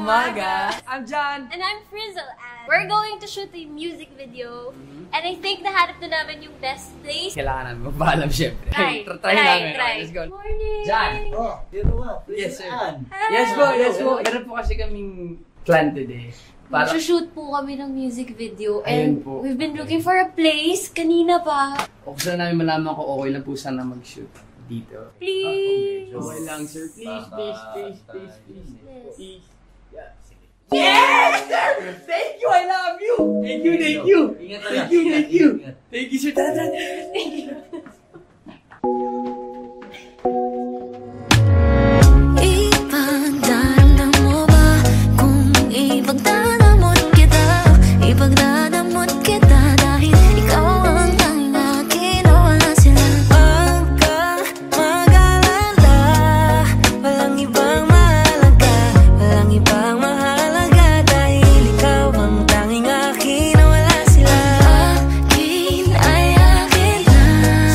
umaga. I'm John. And I'm Frizzle. And we're going to shoot a music video. And I think nahanap na namin yung best place. Kailangan namin magpaalam syempre. Try namin. try. Let's go. Morning! John. Oh, dito nga. Yes, sir. Hi. Yes po. Meron po kasi kaming plan today. Mag-shoot po kami ng music video. Ayun And po. we've been looking for a place kanina pa. O gusto namin malaman ko okay lang po sana mag-shoot dito. Please! Okay lang, sir. Please. Yes. Please. Yeah, sige. Yes, sir! Thank you! I love you! Thank you! Thank you, sir. Tara. Ipagdadamot mo ba kung ipagdadamot kita dahil ikaw ang tanging akin o wala sila. Huwag ka mag-alala, walang ibang mahalaga, dahil ikaw ang tanging akin o wala sila. Akin ay akin lang.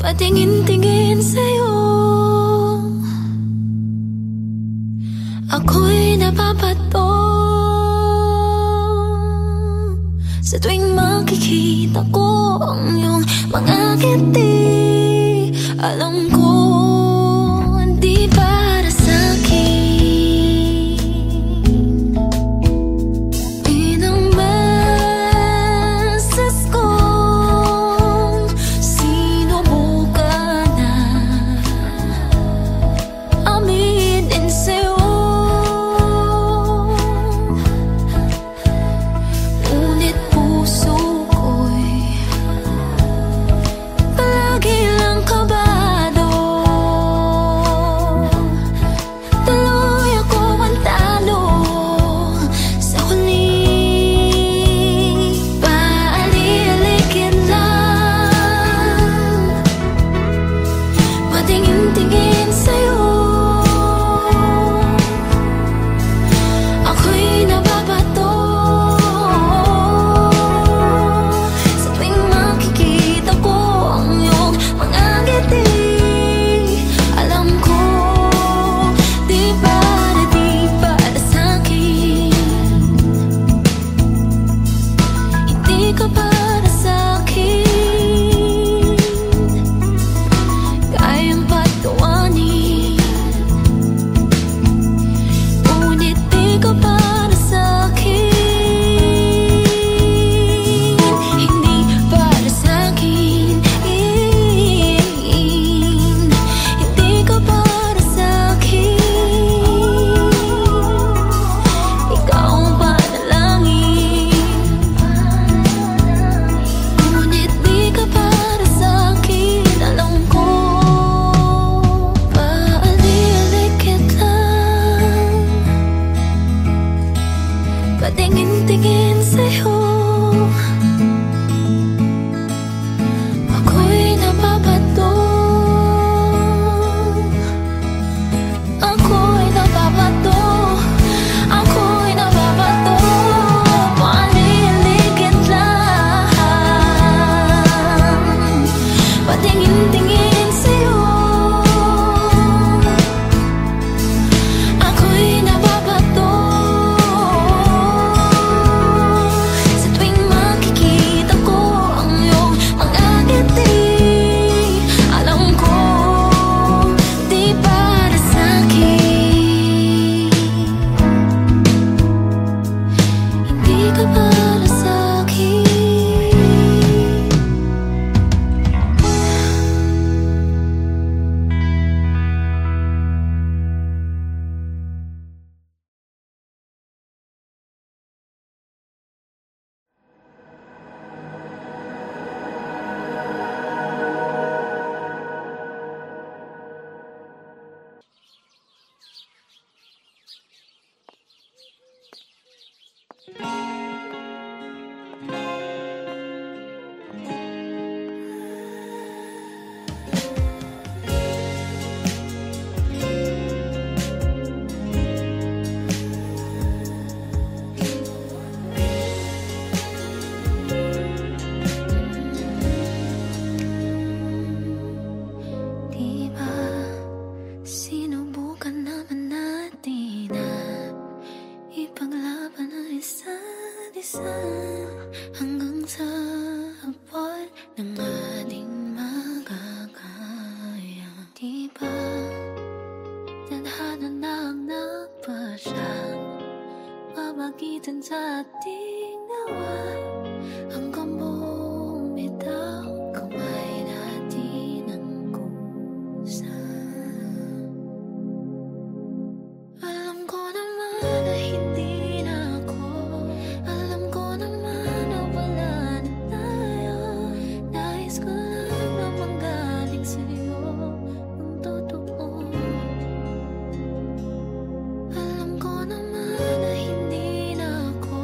patingin-tingin sa'yo. Ako'y napapato sa tuwing makikita ko ang iyong mga ngiti. Alam ko hindi para sa'kin. Inang beses kong sinubukan na aminin sa'yo, ngunit puso ko'y palagi lang kabado. Tuloy ako ang talo sa huli. Paali-aligid lang, patingin-tingin sa'yo. Ako'y nababato sa tuwing makikita ko ang iyong mga ngiti. Alam ko di para sa'kin. Hindi ka para sa'kin, kayang patawanin, ngunit di ka para sa'kin. Hindi para sa'kin, hindi ka para sa'kin. Ikaw ang panalangin, ngunit di ka para sa'kin. Alam ko paali-aligid lang, patingin-tingin sa'yo. Ako'y nababato, ako'y nababato, ako'y nababato. Paali-aligid lang, patingin-tingin sa'yo. Ako'y nababato sa tuwing makikita ko ang iyong mga ngiti. Alam ko di para sa'kin, hindi ka para sa'kin. Diba sinubukan naman natin na ipaglaban ang isa't isa hanggang sa abot ng ating magagaya. Diba tadhana na ang nagpasyang pamagitan sa ating nawa hanggang bumitaw kamay natin ang kusa. Alam ko naman na hindi na ako, alam ko naman na wala na tayo. Nais ko lang na manggaling sa'yo ang totoo. Alam ko naman na hindi na ako,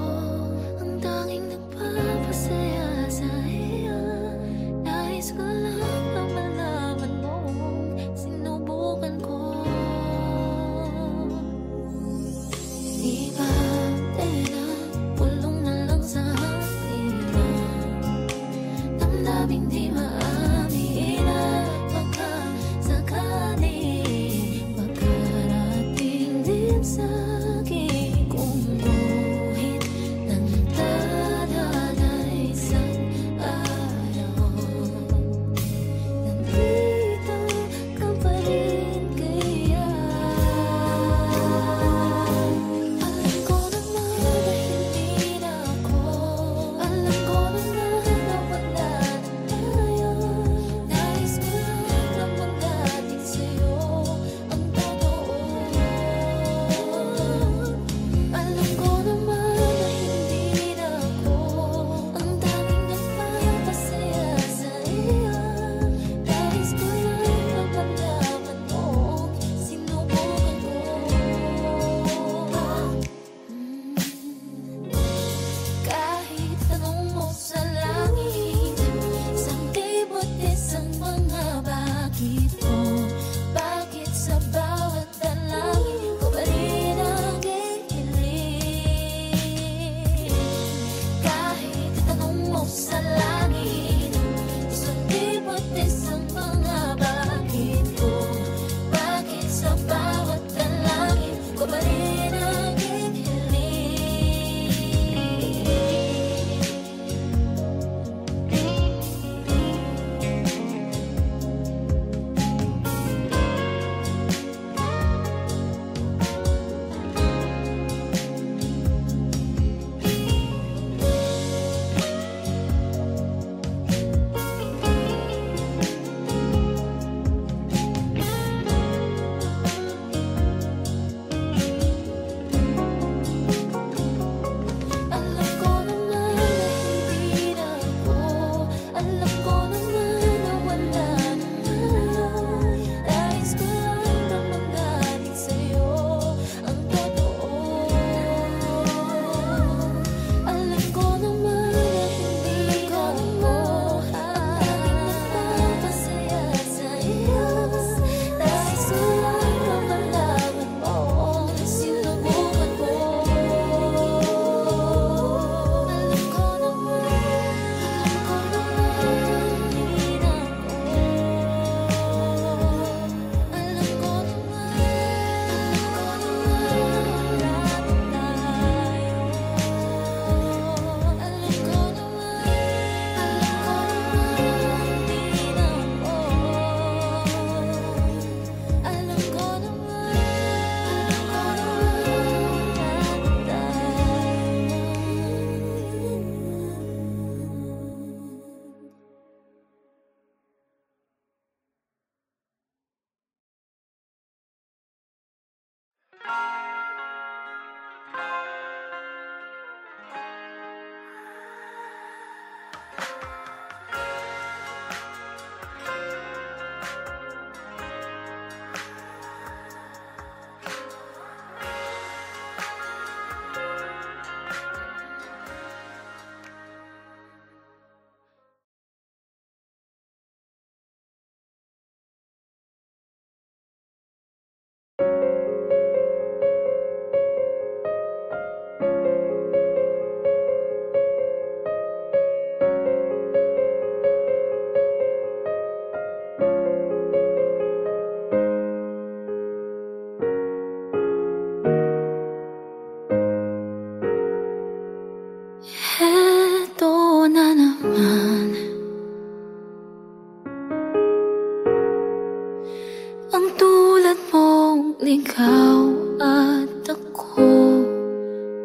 ligaw at ako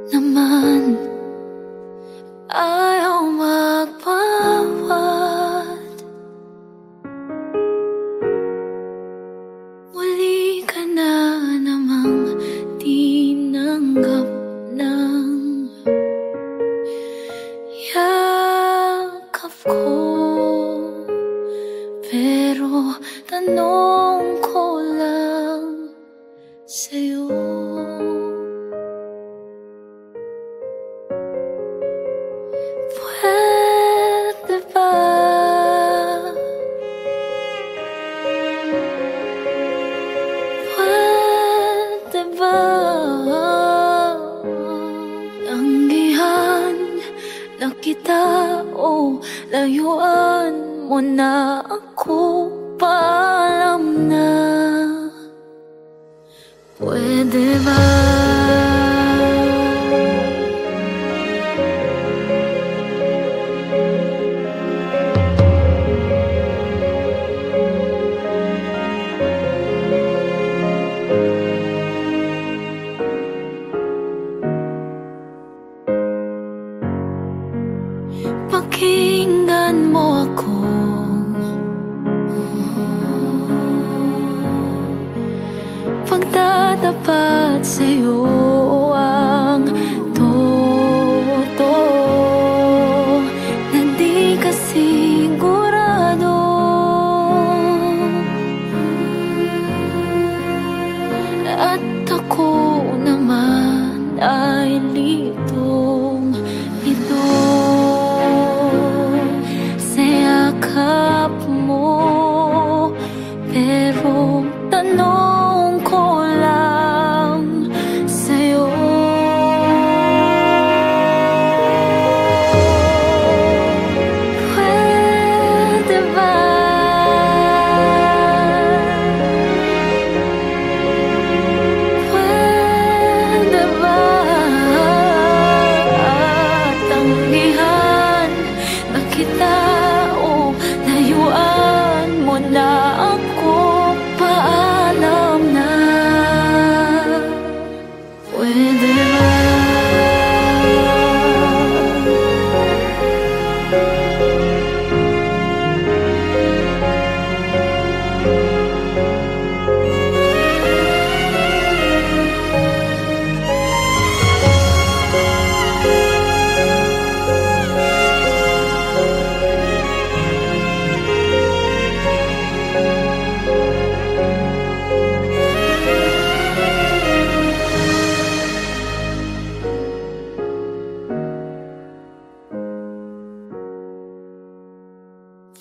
naman ayaw magpawat. Muli ka na namang tinanggap ng yakap ko. Pero tanong ko lang sa'yo, pwede ba? Pwede ba? Tanggihan na kita o layuan mo na ako, paalam na. Pwede ba? Pakinggan mo ako, pagtatapat sa'yo ang totoo na di ka sigurado. At ako naman ay litong ito sa yakap mo. Pero tanong ko lang sa'yo, pwede ba? Pwede ba? Tanggihan na kita o layuan mo na ako, paalam na. Pwede ba?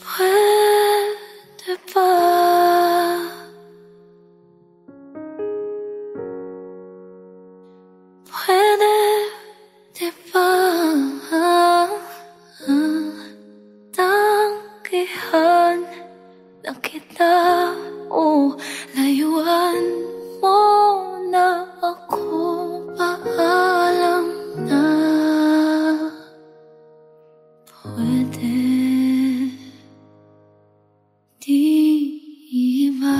Pwede ba? Pwede ba? Tanggihan na kita o layuan mo na ako, paalam na. Pwede, di ba?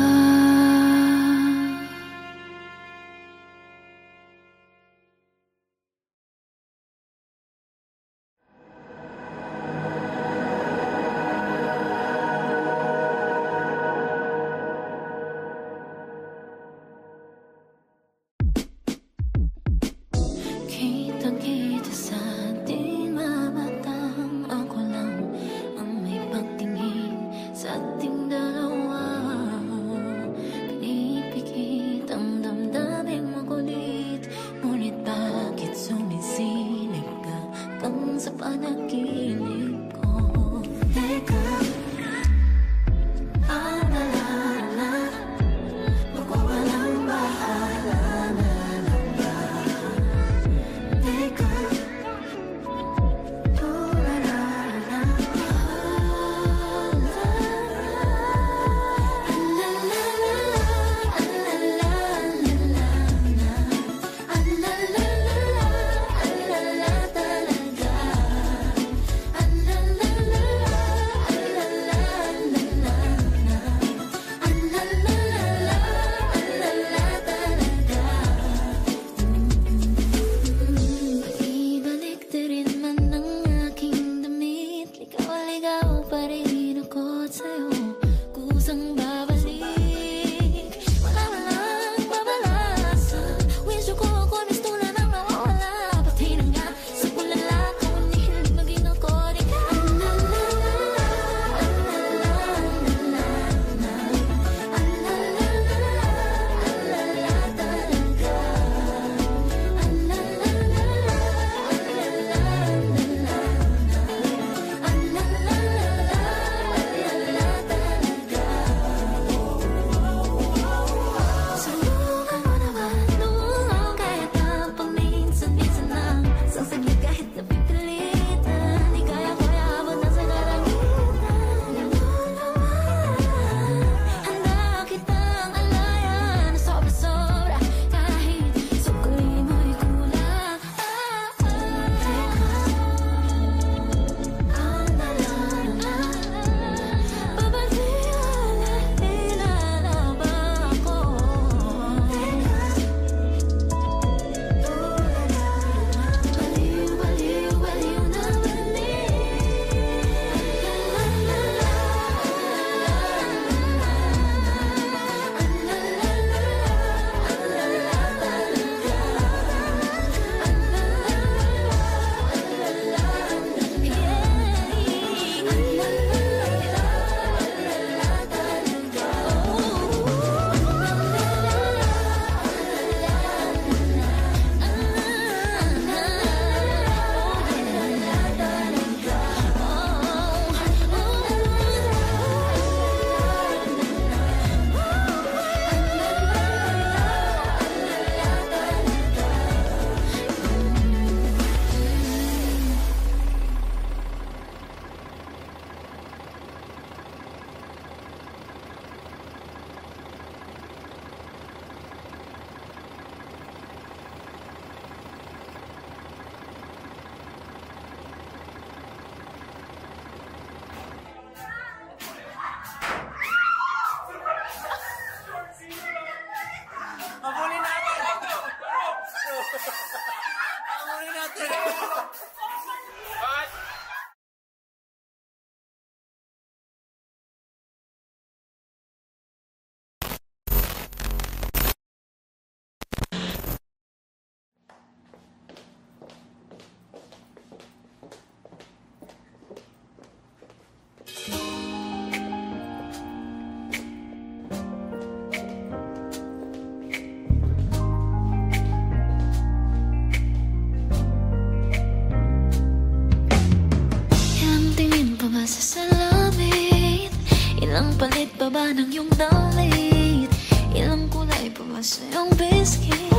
baba ng iyong damit. Ilang kulay pa ba sa iyong biscuit?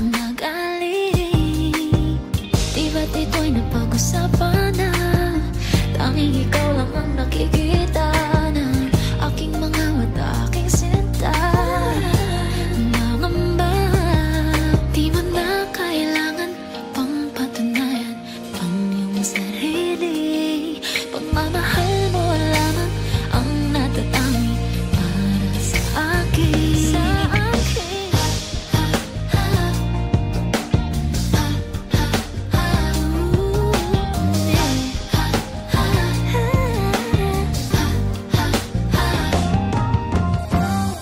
Magaling. Di ba't ito'y napag-usapan na? Tanging ikaw lang ang nakikita ng aking mga mata, aking sinta. Nangamba, di mo na kailangan pang patunayan pang iyong sarili. Pagmamahal mo lamang ang natatangi para sa akin.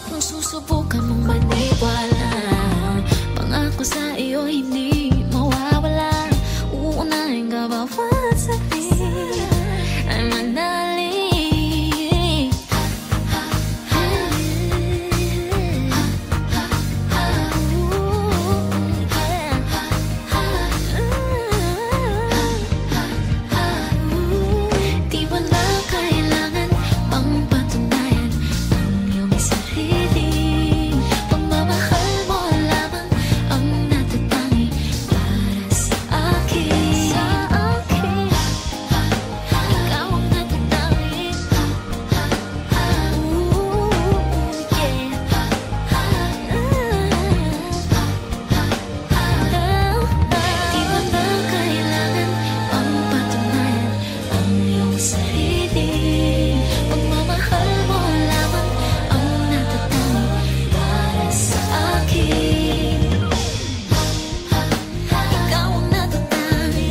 Kung susubukan mong maniwala, pangako sa iyo hindi mawawala. Uunahin ka bawat sabi ay manalig. Di mo na kailangan pang patunayan ang iyong sarili. Pagmamahal mo lamang ang natatangi para sa akin. Ikaw ang natatangi. Di mo na kailangan pang patunayan ang iyong sarili. Pagmamahal mo lamang ang natatangi para sa akin. Ikaw ang natatangi.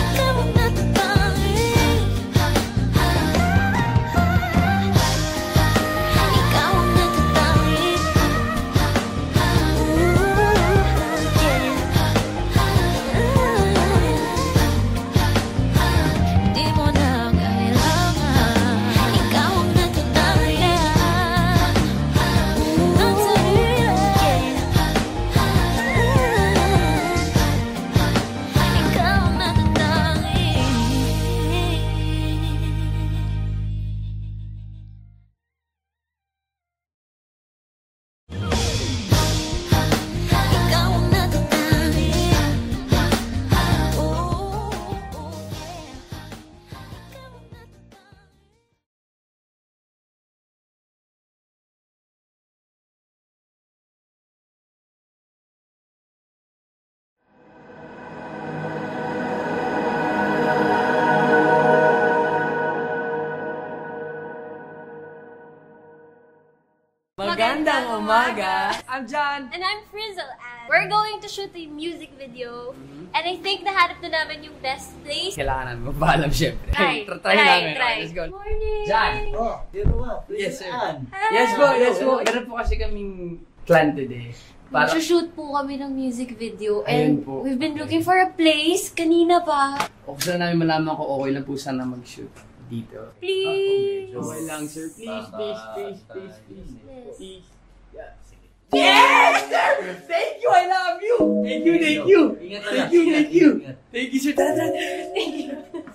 Ikaw ang natatangi. Ikaw ang natatangi. Di mo na kailangan. Ikaw ang natatangi. Ikaw ang natatangi. Ikaw ang natatangi. Magandang umaga! I'm John! And I'm Frizzle, and we're going to shoot a music video. And I think nahanap na namin yung best place. Kailangan mo ba alam syempre. Try namin. try. Let's go. Morning! John! Oh, dito nga. Yes, sir. Hi. Yes po, yes po. Meron po kasi kaming plan today. Para Mag-shoot po kami ng music video. Ayun And po. we've been looking for a place kanina pa. gusto namin malaman ko okay lang po sana mag-shoot dito. Please! Okay lang, sir. Please, please, please, please, please. Yes. Please. Yeah, sige. Yes, sir! Thank you! I love you! Thank you, thank you! Ingat Thank you, thank you! Thank you, sir. Tara, tara. Thank you.